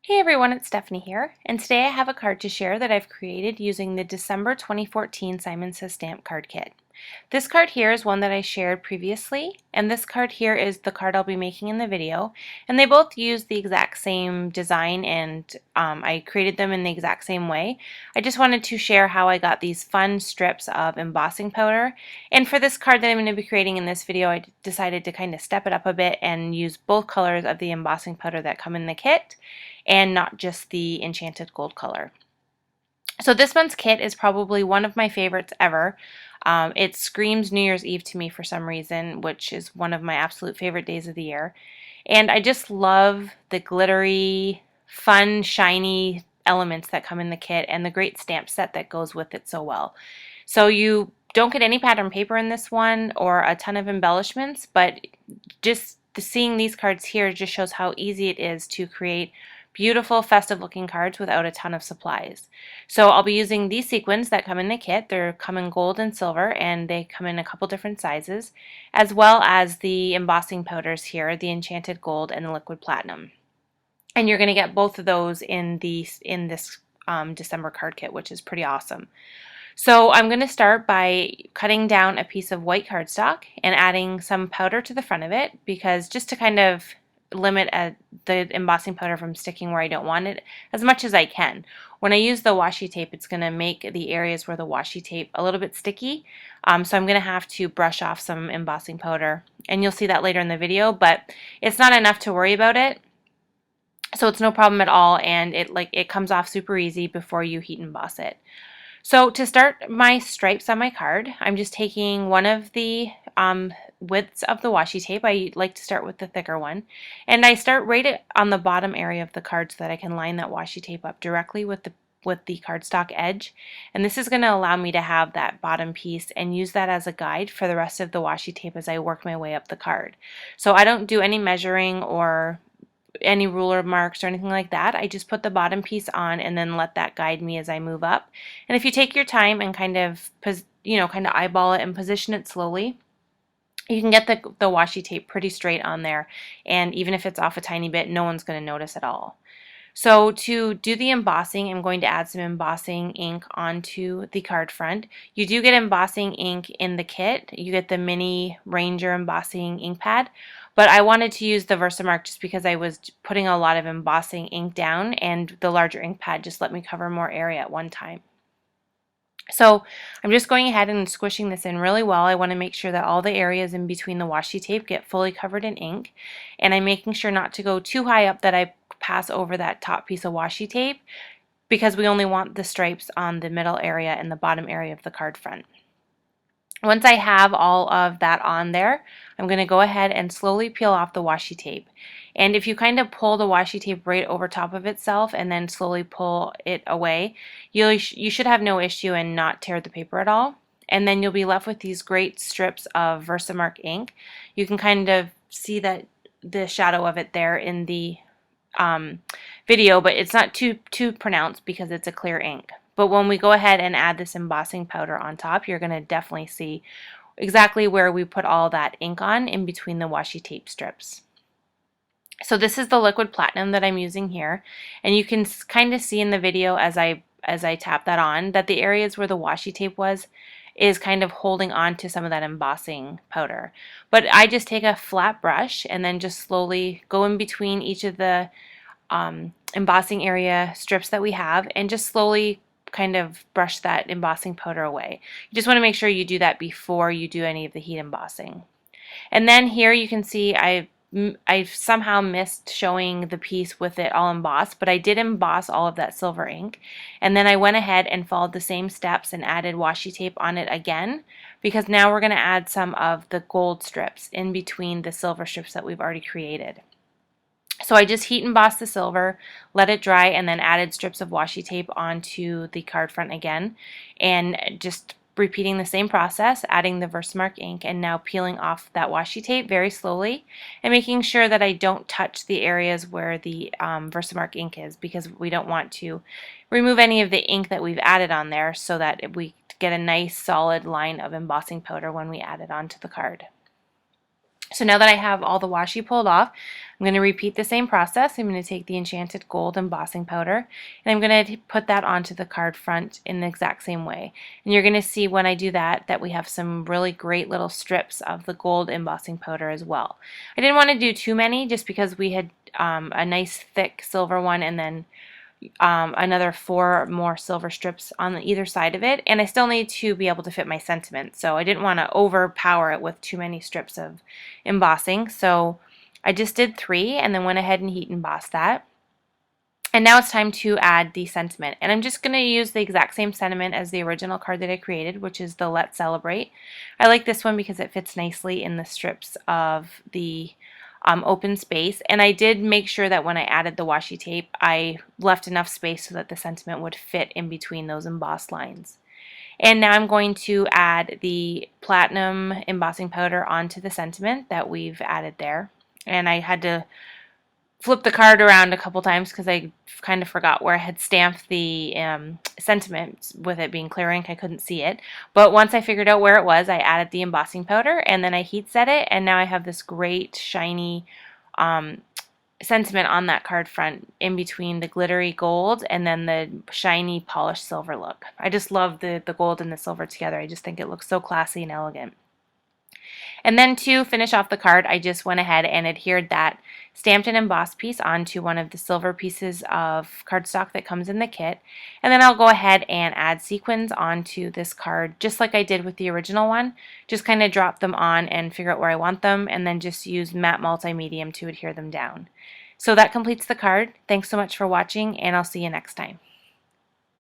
Hey everyone, it's Stephanie here, and today I have a card to share that I've created using the December 2014 Simon Says Stamp card kit. This card here is one that I shared previously, and this card here is the card I'll be making in the video, and they both use the exact same design and I created them in the exact same way. I just wanted to share how I got these fun strips of embossing powder, and for this card that I'm going to be creating in this video, I decided to kind of step it up a bit and use both colors of the embossing powder that come in the kit and not just the enchanted gold color. So this month's kit is probably one of my favorites ever. It screams New Year's Eve to me for some reason, which is one of my absolute favorite days of the year. And I just love the glittery, fun, shiny elements that come in the kit and the great stamp set that goes with it so well. So you don't get any pattern paper in this one or a ton of embellishments, but just seeing these cards here just shows how easy it is to create beautiful festive looking cards without a ton of supplies. So I'll be using these sequins that come in the kit. They come in gold and silver and they come in a couple different sizes, as well as the embossing powders here, the enchanted gold and the liquid platinum. And you're going to get both of those in this December card kit, which is pretty awesome. So I'm going to start by cutting down a piece of white cardstock and adding some powder to the front of it, because just to kind of limit the embossing powder from sticking where I don't want it as much as I can. When I use the washi tape, it's going to make the areas where the washi tape a little bit sticky, so I'm going to have to brush off some embossing powder, and you'll see that later in the video, but it's not enough to worry about it. So it's no problem at all, and it comes off super easy before you heat emboss it. So to start my stripes on my card, I'm just taking one of the widths of the washi tape. I like to start with the thicker one, and I start right on the bottom area of the card so that I can line that washi tape up directly with the cardstock edge. And this is going to allow me to have that bottom piece and use that as a guide for the rest of the washi tape as I work my way up the card. So I don't do any measuring or any ruler marks or anything like that. I just put the bottom piece on and then let that guide me as I move up. And if you take your time and kind of eyeball it and position it slowly, you can get the washi tape pretty straight on there, and even if it's off a tiny bit, no one's going to notice at all. So to do the embossing, I'm going to add some embossing ink onto the card front. You do get embossing ink in the kit. You get the mini Ranger embossing ink pad, but I wanted to use the Versamark just because I was putting a lot of embossing ink down, and the larger ink pad just let me cover more area at one time. So I'm just going ahead and squishing this in really well. I want to make sure that all the areas in between the washi tape get fully covered in ink, and I'm making sure not to go too high up that I pass over that top piece of washi tape, because we only want the stripes on the middle area and the bottom area of the card front. Once I have all of that on there, I'm going to go ahead and slowly peel off the washi tape. And if you kind of pull the washi tape right over top of itself and then slowly pull it away, you should have no issue and not tear the paper at all. And then you'll be left with these great strips of Versamark ink. You can kind of see that the shadow of it there in the video, but it's not too pronounced because it's a clear ink. But when we go ahead and add this embossing powder on top, you're going to definitely see exactly where we put all that ink on in between the washi tape strips. So this is the liquid platinum that I'm using here, and you can kind of see in the video as I tap that on that the areas where the washi tape was is kind of holding on to some of that embossing powder. But I just take a flat brush and then just slowly go in between each of the embossing area strips that we have and just slowly kind of brush that embossing powder away. You just want to make sure you do that before you do any of the heat embossing. And then here you can see I somehow missed showing the piece with it all embossed, but I did emboss all of that silver ink, and then I went ahead and followed the same steps and added washi tape on it again, because now we're going to add some of the gold strips in between the silver strips that we've already created. So I just heat embossed the silver, let it dry, and then added strips of washi tape onto the card front again, and just repeating the same process, adding the Versamark ink, and now peeling off that washi tape very slowly and making sure that I don't touch the areas where the Versamark ink is, because we don't want to remove any of the ink that we've added on there, so that we get a nice solid line of embossing powder when we add it onto the card. So now that I have all the washi pulled off, I'm going to repeat the same process. I'm going to take the Enchanted Gold embossing powder and I'm going to put that onto the card front in the exact same way. And you're going to see when I do that that we have some really great little strips of the gold embossing powder as well. I didn't want to do too many just because we had a nice thick silver one and then another 4 more silver strips on either side of it, and I still need to be able to fit my sentiment, so I didn't want to overpower it with too many strips of embossing, so I just did 3 and then went ahead and heat embossed that. And now it's time to add the sentiment, and I'm just going to use the exact same sentiment as the original card that I created, which is the Let's Celebrate. I like this one because it fits nicely in the strips of the open space, and I did make sure that when I added the washi tape I left enough space so that the sentiment would fit in between those embossed lines. And now I'm going to add the platinum embossing powder onto the sentiment that we've added there, and I had to flip the card around a couple times because I kind of forgot where I had stamped the sentiment with it being clear ink. I couldn't see it. But once I figured out where it was, I added the embossing powder and then I heat set it, and now I have this great shiny sentiment on that card front in between the glittery gold and then the shiny polished silver look. I just love the gold and the silver together. I just think it looks so classy and elegant. And then to finish off the card, I just went ahead and adhered that stamped and embossed piece onto one of the silver pieces of cardstock that comes in the kit. And then I'll go ahead and add sequins onto this card just like I did with the original one. Just kind of drop them on and figure out where I want them, and then just use matte multi-medium to adhere them down. So that completes the card. Thanks so much for watching, and I'll see you next time.